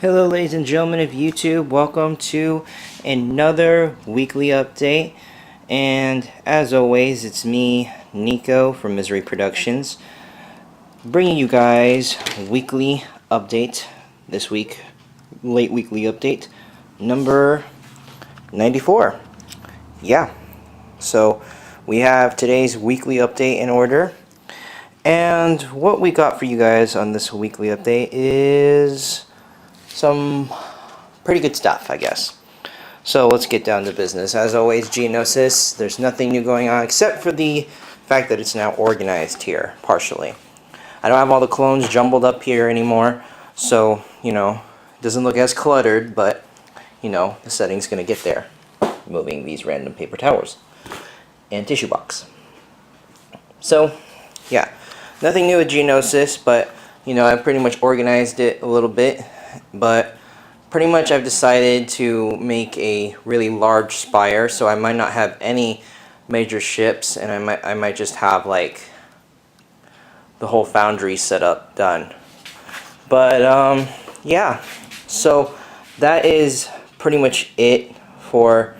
Hello ladies and gentlemen of YouTube, welcome to another weekly update, and as always it's me, Nico from Misery Productions, bringing you guys a weekly update this week, late weekly update, number 94. Yeah, so we have today's weekly update in order, and what we got for you guys on this weekly update is some pretty good stuff, I guess. So let's get down to business. As always, Geonosis, there's nothing new going on except for the fact that it's now organized here, partially. I don't have all the clones jumbled up here anymore, so, you know, it doesn't look as cluttered, but, you know, the setting's going to get there. Moving these random paper towels and tissue box. So, yeah, nothing new with Geonosis, but, you know, I've pretty much organized it a little bit. But pretty much I've decided to make a really large spire, so I might not have any major ships, and I might just have like the whole foundry setup done. But yeah, so that is pretty much it for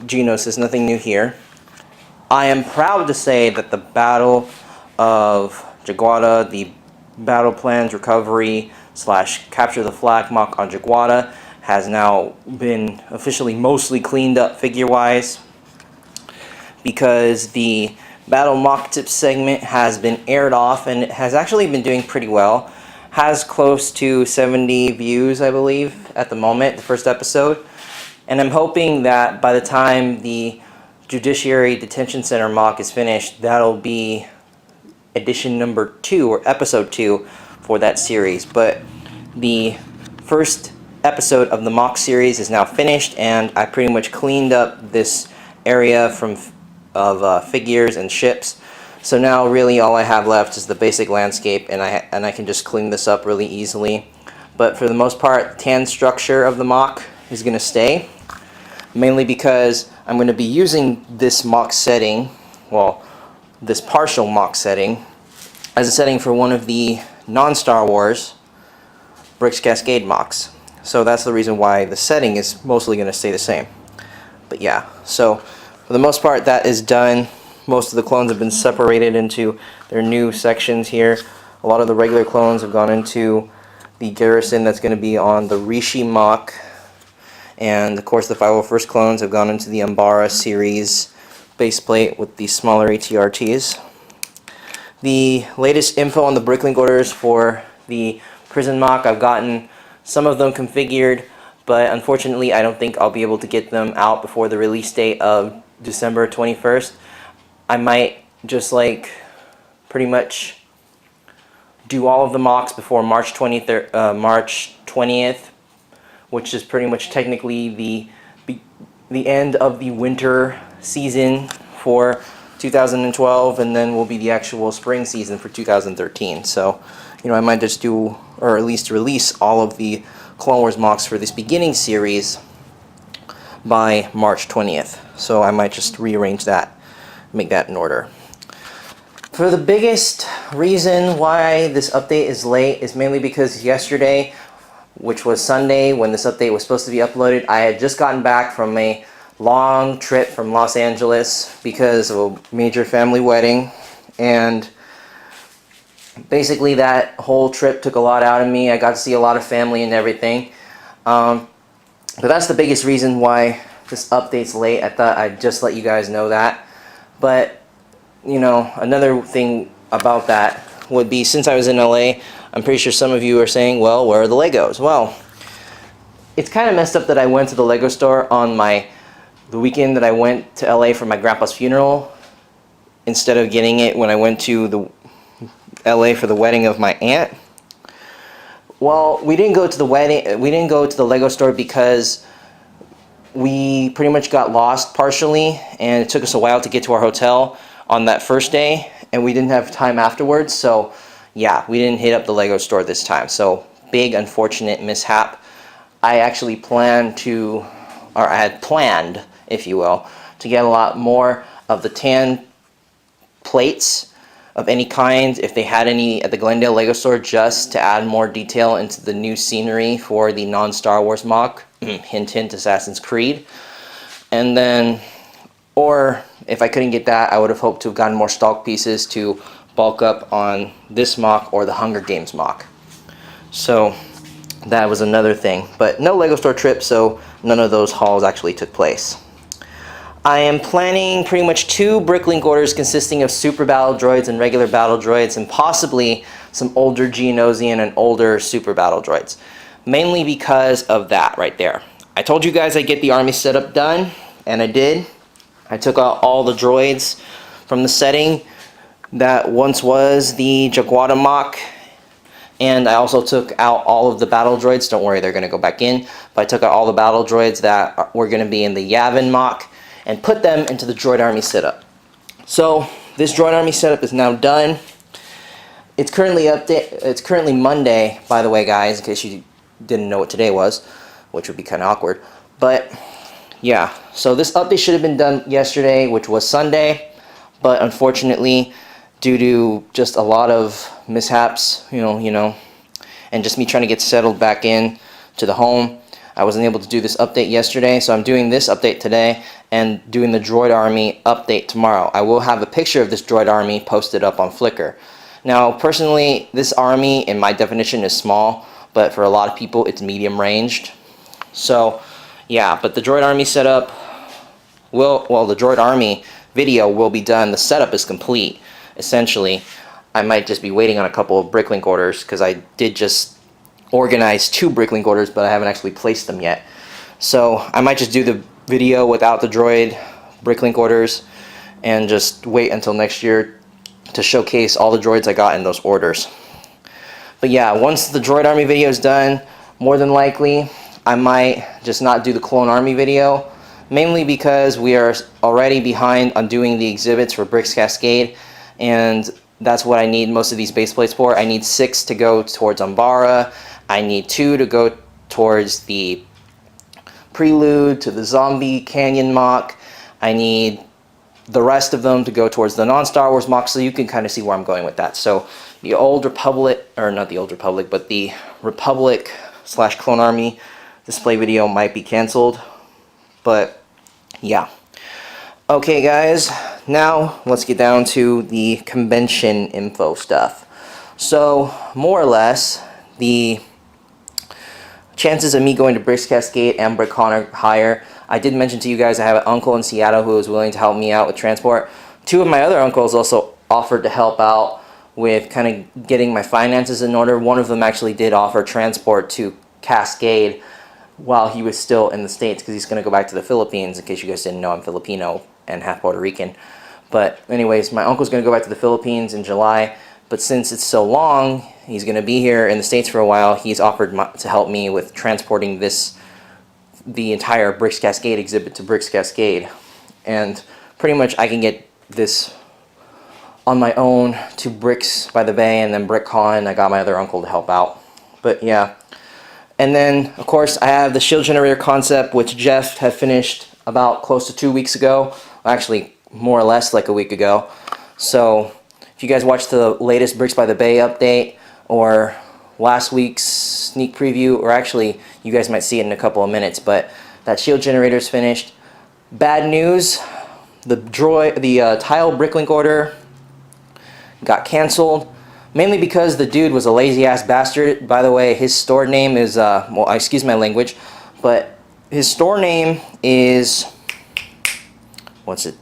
Geonosis. Nothing new here. I am proud to say that the Battle of Jaguada, the Battle Plans Recovery / Capture the Flag mock on Jaguada has now been officially mostly cleaned up figure-wise, because the Battle MOCTips segment has been aired off and it has actually been doing pretty well. Has close to 70 views, I believe, at the moment, the first episode. And I'm hoping that by the time the Judiciary Detention Center mock is finished, that'll be edition number 2 or episode 2 for that series. But the first episode of the mock series is now finished, and I pretty much cleaned up this area of figures and ships. So now really all I have left is the basic landscape, and I can just clean this up really easily. But for the most part, the tan structure of the mock is going to stay, mainly because I'm going to be using this mock setting, well, this partial mock setting, as a setting for one of the non-Star Wars Bricks Cascade mocks. So that's the reason why the setting is mostly going to stay the same. But yeah, so for the most part that is done. Most of the clones have been separated into their new sections here. A lot of the regular clones have gone into the garrison that's going to be on the Rishi mock. And of course the 501st clones have gone into the Umbaran series baseplate with the smaller ATRTs. The latest info on the Bricklink orders for the prison mock, I've gotten some of them configured, but unfortunately I don't think I'll be able to get them out before the release date of December 21st. I might just like pretty much do all of the mocks before March 20th, which is pretty much technically the end of the winter season for 2012, and then will be the actual spring season for 2013. So, you know, I might just do, or at least release all of the Clone Wars mocks for this beginning series by March 20th. So I might just rearrange that, make that in order. For the biggest reason why this update is late is mainly because yesterday, which was Sunday when this update was supposed to be uploaded, I had just gotten back from a long trip from Los Angeles because of a major family wedding, and basically that whole trip took a lot out of me. I got to see a lot of family and everything, but that's the biggest reason why this update's late. I thought I'd just let you guys know that. But you know, another thing about that would be, since I was in LA, I'm pretty sure some of you are saying, well, where are the Legos? Well, it's kind of messed up that I went to the Lego store on the weekend that I went to LA for my grandpa's funeral, instead of getting it when I went to the LA for the wedding of my aunt. Well, we didn't go to the Lego store because we pretty much got lost partially, and it took us a while to get to our hotel on that first day, and we didn't have time afterwards. So yeah, we didn't hit up the Lego store this time. So big unfortunate mishap. I actually planned to, or I had planned, if you will, to get a lot more of the tan plates of any kind, if they had any at the Glendale Lego store, just to add more detail into the new scenery for the non-Star Wars MOC. Hint, hint, Assassin's Creed. And then, or if I couldn't get that, I would have hoped to have gotten more stock pieces to bulk up on this MOC or the Hunger Games MOC. So that was another thing. But no Lego store trip, so none of those hauls actually took place. I am planning pretty much 2 Bricklink orders consisting of super battle droids and regular battle droids, and possibly some older Geonosian and older super battle droids. Mainly because of that right there. I told you guys I'd get the army setup done, and I did. I took out all the droids from the setting that once was the Jaguada MOC, and I also took out all of the battle droids. Don't worry, they're going to go back in. But I took out all the battle droids that were going to be in the Yavin MOC and put them into the droid army setup. So this droid army setup is now done. It's currently Monday, by the way, guys, in case you didn't know what today was, which would be kind of awkward. But yeah, so this update should have been done yesterday, which was Sunday, but unfortunately, due to just a lot of mishaps, you know, and just me trying to get settled back in to the home, I wasn't able to do this update yesterday, so I'm doing this update today and doing the droid army update tomorrow. I will have a picture of this droid army posted up on Flickr. Now, personally, this army, in my definition, is small, but for a lot of people, it's medium ranged. So, yeah, but the droid army setup the droid army video will be done. The setup is complete, essentially. I might just be waiting on a couple of Bricklink orders, because I did just organize 2 Bricklink orders, but I haven't actually placed them yet. So I might just do the video without the droid Bricklink orders and just wait until next year to showcase all the droids I got in those orders. But yeah, once the droid army video is done, more than likely I might just not do the clone army video, mainly because we are already behind on doing the exhibits for Bricks Cascade, and that's what I need most of these base plates for. I need 6 to go towards Umbaran. I need 2 to go towards the prelude to the zombie canyon MOC. I need the rest of them to go towards the non-Star Wars MOC, so you can kind of see where I'm going with that. So the Old Republic, or not the Old Republic, but the Republic / Clone Army display video might be canceled. But yeah. Okay guys, now let's get down to the convention info stuff. So more or less, the chances of me going to Bricks Cascade and BrickCon are higher. I did mention to you guys I have an uncle in Seattle who is willing to help me out with transport. 2 of my other uncles also offered to help out with kind of getting my finances in order. One of them actually did offer transport to Cascade while he was still in the States, because he's going to go back to the Philippines. In case you guys didn't know, I'm Filipino and half Puerto Rican. But anyways, my uncle's going to go back to the Philippines in July, but since it's so long, he's going to be here in the States for a while. He's offered to help me with transporting the entire Bricks Cascade exhibit to Bricks Cascade, and pretty much I can get this on my own to Bricks by the Bay and then BrickCon. I got my other uncle to help out. But yeah. And then, of course, I have the shield generator concept, which Jeff had finished about close to 2 weeks ago. Actually, more or less like a week ago. So, if you guys watched the latest Bricks by the Bay update, or last week's sneak preview, or actually, you guys might see it in a couple of minutes, but that shield generator is finished. Bad news, the tile Bricklink order got canceled. Mainly because the dude was a lazy-ass bastard. By the way, his store name is, well, excuse my language, but his store name is, what's it?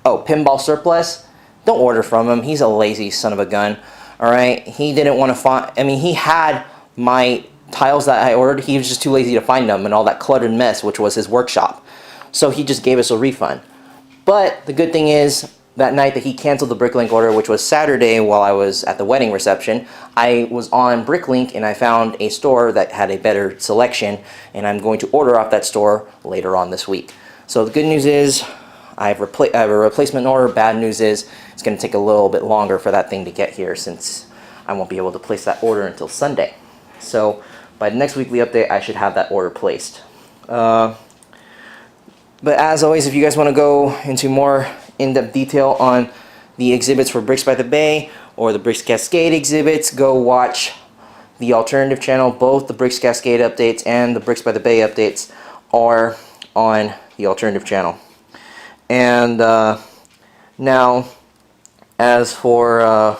Oh, Pinball Surplus. Don't order from him. He's a lazy son of a gun, all right? He didn't want to find, I mean, he had my tiles that I ordered. He was just too lazy to find them and all that cluttered mess, which was his workshop. So he just gave us a refund. But the good thing is, that night that he canceled the Bricklink order, which was Saturday while I was at the wedding reception, I was on Bricklink and I found a store that had a better selection, and I'm going to order off that store later on this week. So the good news is I have a replacement order. Bad news is it's going to take a little bit longer for that thing to get here, since I won't be able to place that order until Sunday. So by the next weekly update, I should have that order placed. But as always, if you guys want to go into more in-depth detail on the exhibits for Bricks by the Bay or the Bricks Cascade exhibits, go watch the alternative channel. Both the Bricks Cascade updates and the Bricks by the Bay updates are on the alternative channel. And now, as for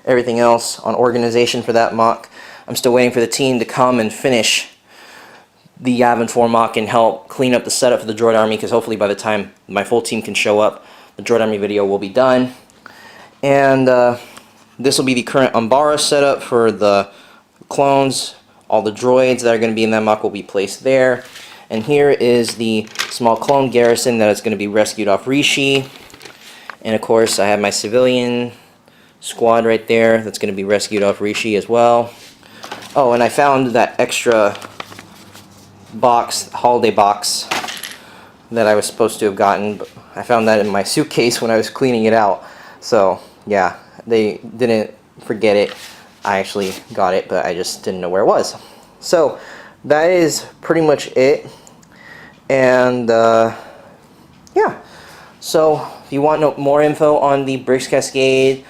everything else on organization for that mock, I'm still waiting for the team to come and finish the Yavin 4 mock and help clean up the setup for the Droid Army, because hopefully by the time my full team can show up, the Droid Army video will be done. And this will be the current Umbaran setup for the clones. All the droids that are going to be in that mock will be placed there. And here is the small clone garrison that is going to be rescued off Rishi. And of course I have my civilian squad right there that's going to be rescued off Rishi as well. Oh, and I found that extra box, holiday box, that I was supposed to have gotten, but I found that in my suitcase when I was cleaning it out. So yeah, they didn't forget it. I actually got it, but I just didn't know where it was. So that is pretty much it. And yeah, so if you want more info on the Bricks Cascade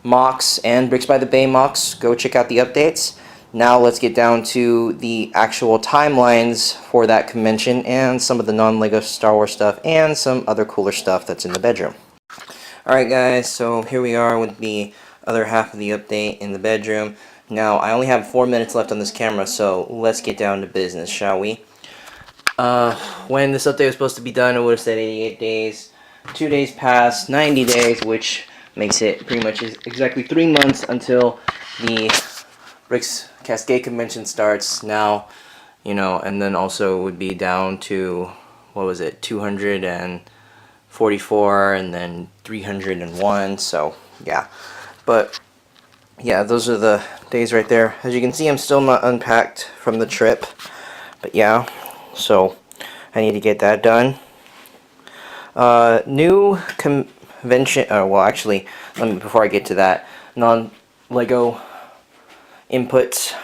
MOCs and Bricks by the Bay MOCs, go check out the updates. Now let's get down to the actual timelines for that convention and some of the non-LEGO Star Wars stuff and some other cooler stuff that's in the bedroom. Alright guys, so here we are with the other half of the update in the bedroom. Now I only have 4 minutes left on this camera, so let's get down to business, shall we? When this update was supposed to be done, it would have said 88 days. 2 days passed, 90 days, which makes it pretty much exactly 3 months until the Bricks Cascade convention starts now, you know, and then also would be down to, what was it, 244 and then 301, so yeah. But yeah, those are the days right there. As you can see, I'm still not unpacked from the trip, but yeah, so I need to get that done. New convention, well actually, before I get to that, non-LEGO inputs.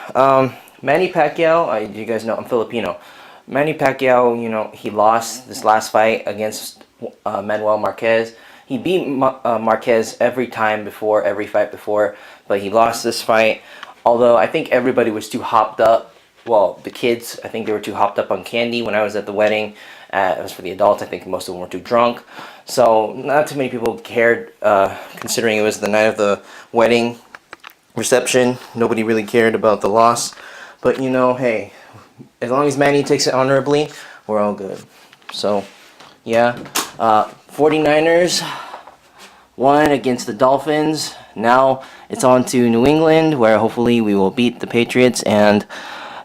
Manny Pacquiao, you guys know I'm Filipino. Manny Pacquiao, you know, he lost this last fight against Manuel Marquez. He beat Marquez every time before, every fight before, but he lost this fight. Although I think everybody was too hopped up. Well, the kids, I think they were too hopped up on candy when I was at the wedding. As for the adults, I think most of them were too drunk. So not too many people cared, considering it was the night of the wedding reception. Nobody really cared about the loss, but you know, hey, as long as Manny takes it honorably, we're all good. So yeah, 49ers won against the Dolphins. Now it's on to New England, where hopefully we will beat the Patriots. And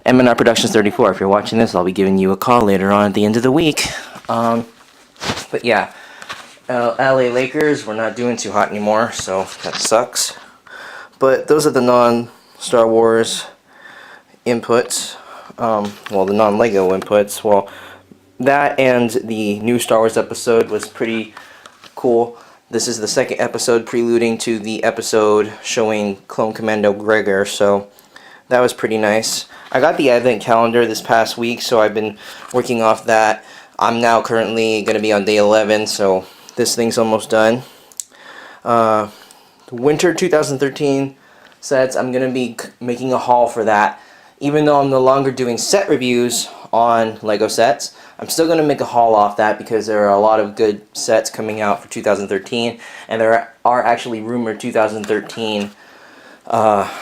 M&R Productions 34, if you're watching this, I'll be giving you a call later on at the end of the week. But yeah, LA Lakers, we're not doing too hot anymore, so that sucks. But those are the non-Star Wars inputs. Well, the non-LEGO inputs. Well, that and the new Star Wars episode was pretty cool. This is the second episode preluding to the episode showing Clone Commando Gregor, so that was pretty nice. I got the Advent calendar this past week, so I've been working off that. I'm now currently going to be on day 11, so this thing's almost done. Winter 2013 sets, I'm going to be making a haul for that. Even though I'm no longer doing set reviews on LEGO sets, I'm still going to make a haul off that because there are a lot of good sets coming out for 2013, and there are actually rumored 2013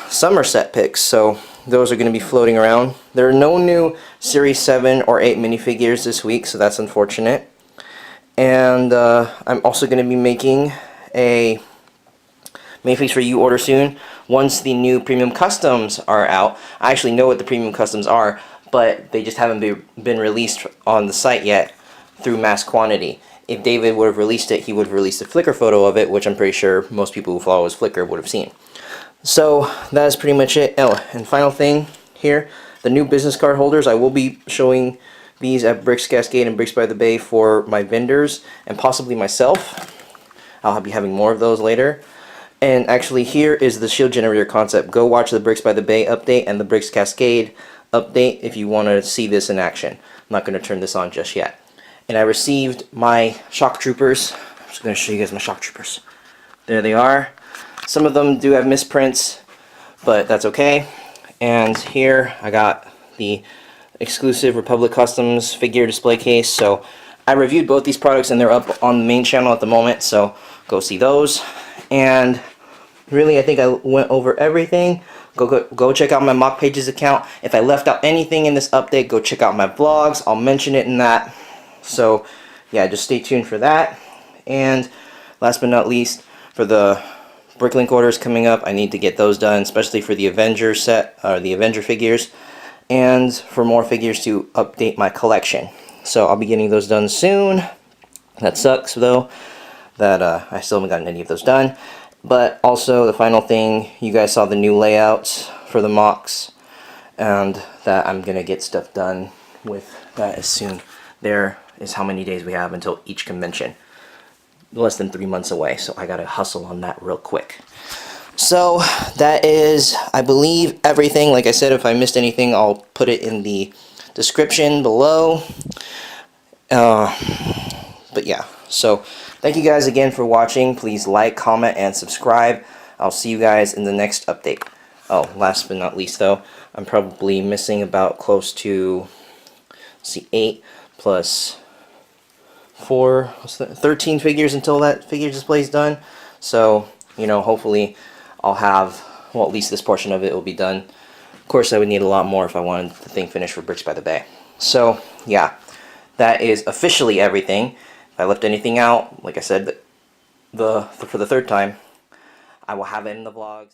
summer set picks, so those are going to be floating around. There are no new Series 7 or 8 minifigures this week, so that's unfortunate. And I'm also going to be making a minifigs for you order soon once the new premium customs are out. I actually know what the premium customs are, but they just haven't been released on the site yet through mass quantity. If David would have released it, he would have released a Flickr photo of it, which I'm pretty sure most people who follow his Flickr would have seen. So that is pretty much it. Oh, and final thing here, the new business card holders. I will be showing these at Bricks Cascade and Bricks by the Bay for my vendors and possibly myself. I'll be having more of those later. And actually, here is the shield generator concept. Go watch the Bricks by the Bay update and the Bricks Cascade update if you want to see this in action. I'm not going to turn this on just yet. And I received my shock troopers. I'm just going to show you guys my shock troopers. there they are. Some of them do have misprints, but that's okay. And here I got the exclusive Republic Customs figure display case. So I reviewed both these products and they're up on the main channel at the moment, so go see those. And really, I think I went over everything. Go check out my Mock Pages account. If I left out anything in this update, go check out my vlogs. I'll mention it in that. So yeah, just stay tuned for that. And last but not least, for the Bricklink orders coming up, I need to get those done, especially for the Avenger set, or the Avenger figures, and for more figures to update my collection. So I'll be getting those done soon. That sucks though, that I still haven't gotten any of those done. But also the final thing, you guys saw the new layouts for the MOCs, and that I'm gonna get stuff done with that as soon. There is how many days we have until each convention. Less than 3 months away, so I gotta hustle on that real quick. So that is, I believe, everything. Like I said, if I missed anything, I'll put it in the description below. But yeah, so thank you guys again for watching. Please like, comment, and subscribe. I'll see you guys in the next update. Oh, last but not least though, I'm probably missing about close to, let's see, 8 plus 4, 13 figures until that figure display is done. So, you know, hopefully I'll have, well, at least this portion of it will be done. Of course, I would need a lot more if I wanted the thing finished for Bricks by the Bay. So, yeah, that is officially everything. If I left anything out, like I said, for the third time, I will have it in the vlogs.